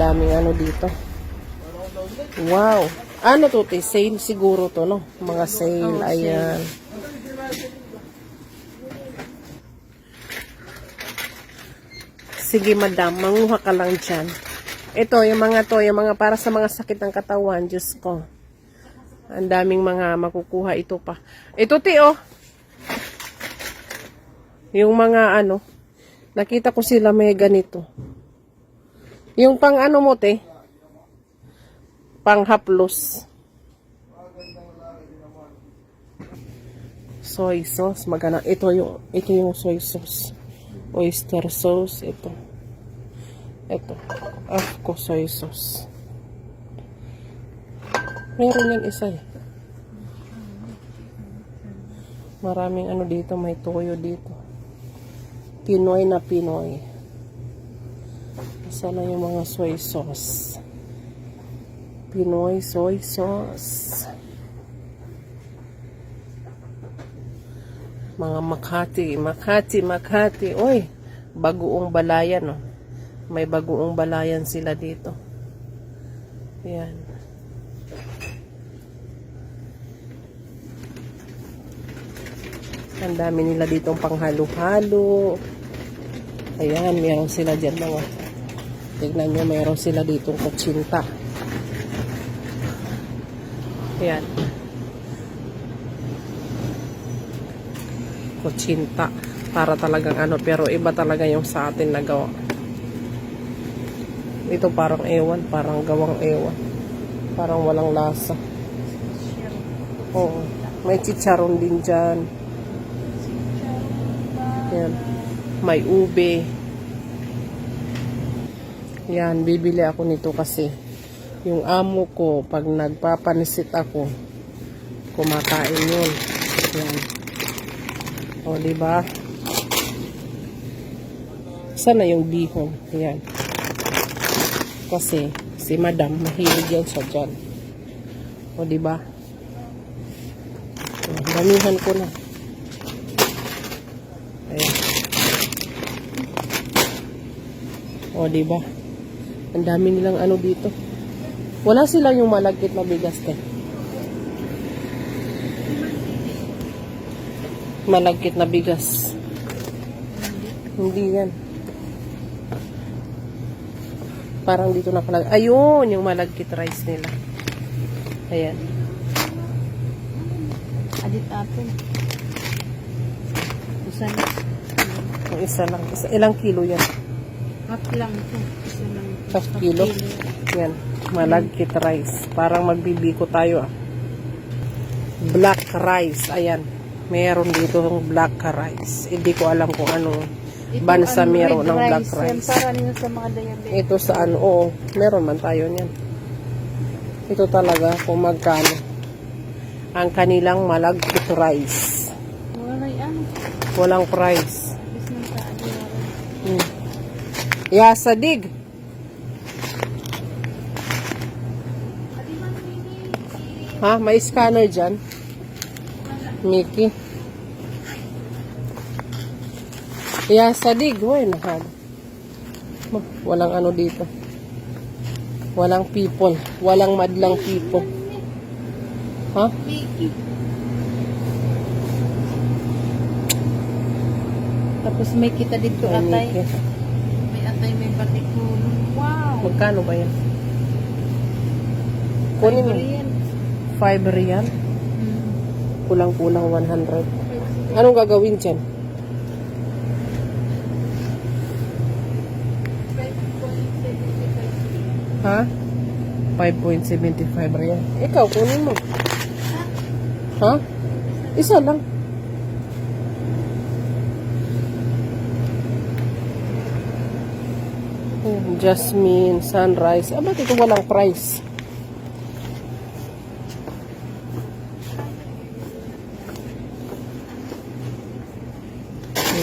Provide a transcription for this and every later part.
daming ano dito. Wow. Ano to, te? Sale siguro to, no? Mga sale, ayan. Sige, madam, manguha ka lang dyan. Ito, yung mga para sa mga sakit ng katawan, Diyos ko. Ang daming mga makukuha ito pa. Ito, te, oh. Yung mga ano, nakita ko sila may ganito. Yung pang ano mo, te? Pang haplos. Soy sauce, magana. Ito yung soy sauce. Oyster sauce, ito. Ako soy sauce. Meron yan isa eh. Maraming ano dito, may toyo dito. Pinoy na Pinoy. Isa na yung mga soy sauce. Pinoy soy sauce. Mga Makati. Oy, bagoong balayan, oh. May bagoong balayan sila dito. Ayan. Ang dami nila ditong panghalo-halo. Ayan, meron sila dyan mga. Tignan nyo, meron sila ditong kutsinta. Ayan. Kutsinta. Para talagang ano, pero iba talaga yung sa atin na gawa. Ito parang ewan, parang gawang ewan. Parang walang lasa. Oo. May chicharon din dyan. Ayan. May ube. Yan, bibili ako nito kasi yung amo ko, pag nagpapanisit ako, kumakain yun. Yan. O, diba? Sana yung bihon. Yan. Kasi, si madam, mahilig yan siya dyan. O, diba? Damihan ko na. Ayan. O, diba? Ang dami nilang ano dito. Wala silang yung malagkit na bigas, eh. Malagkit na bigas. Hindi yan. Parang dito nakalagay. Ayun, yung malagkit rice nila. Ayan. Adit atin. Isa lang. Yung isa lang. Ilang kilo yan? Half lang ito. Isa lang. Half kilo? Yan. Malagkit rice. Parang magbibiko tayo, ah. Black rice. Ayan. Meron dito yung black rice. Hindi ko alam kung ano bansa meron ng black rice. Para nyo sa mga diabetes. Ito sa ano, oo. Meron man tayo niyan. Ito talaga kung magkano. Ang kanilang malagkit rice. Wala yan. Walang price. Bis ng sa adiyara. Yasadig. Ha? May scanner dyan? Mickey. Yasadig. Uy, nahal. Walang ano dito. Walang people. Walang madlang people. Ha? Tapos may kita dito Ay, atay. Mickey. May atay, may batikul. Wow. Magkano ba yan? Kunin mo. 5 riyan. Kulang-kulang 100. Anong gagawin dyan? Ha? 5.75 riyan. Ikaw, kunin mo. Ha? Isa lang. Jasmine, sunrise. Ah, bakit ito walang price?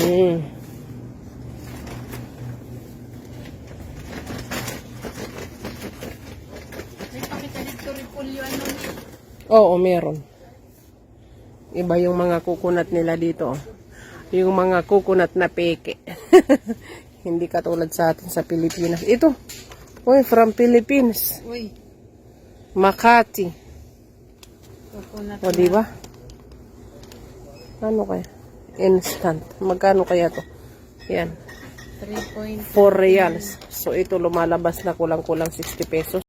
May pakita dito repolyo ano. Oo, meron. Iba yung mga coconut nila dito. Yung mga coconut na peke. Hindi katulad sa atin sa Pilipinas. Ito, Uy, from Philippines. Uy, Makati. coconut O, di ba? Ano kaya? Instant. Magkano kaya to? Yan. 3.4 4 reals. So, ito lumalabas na kulang-kulang 60 pesos.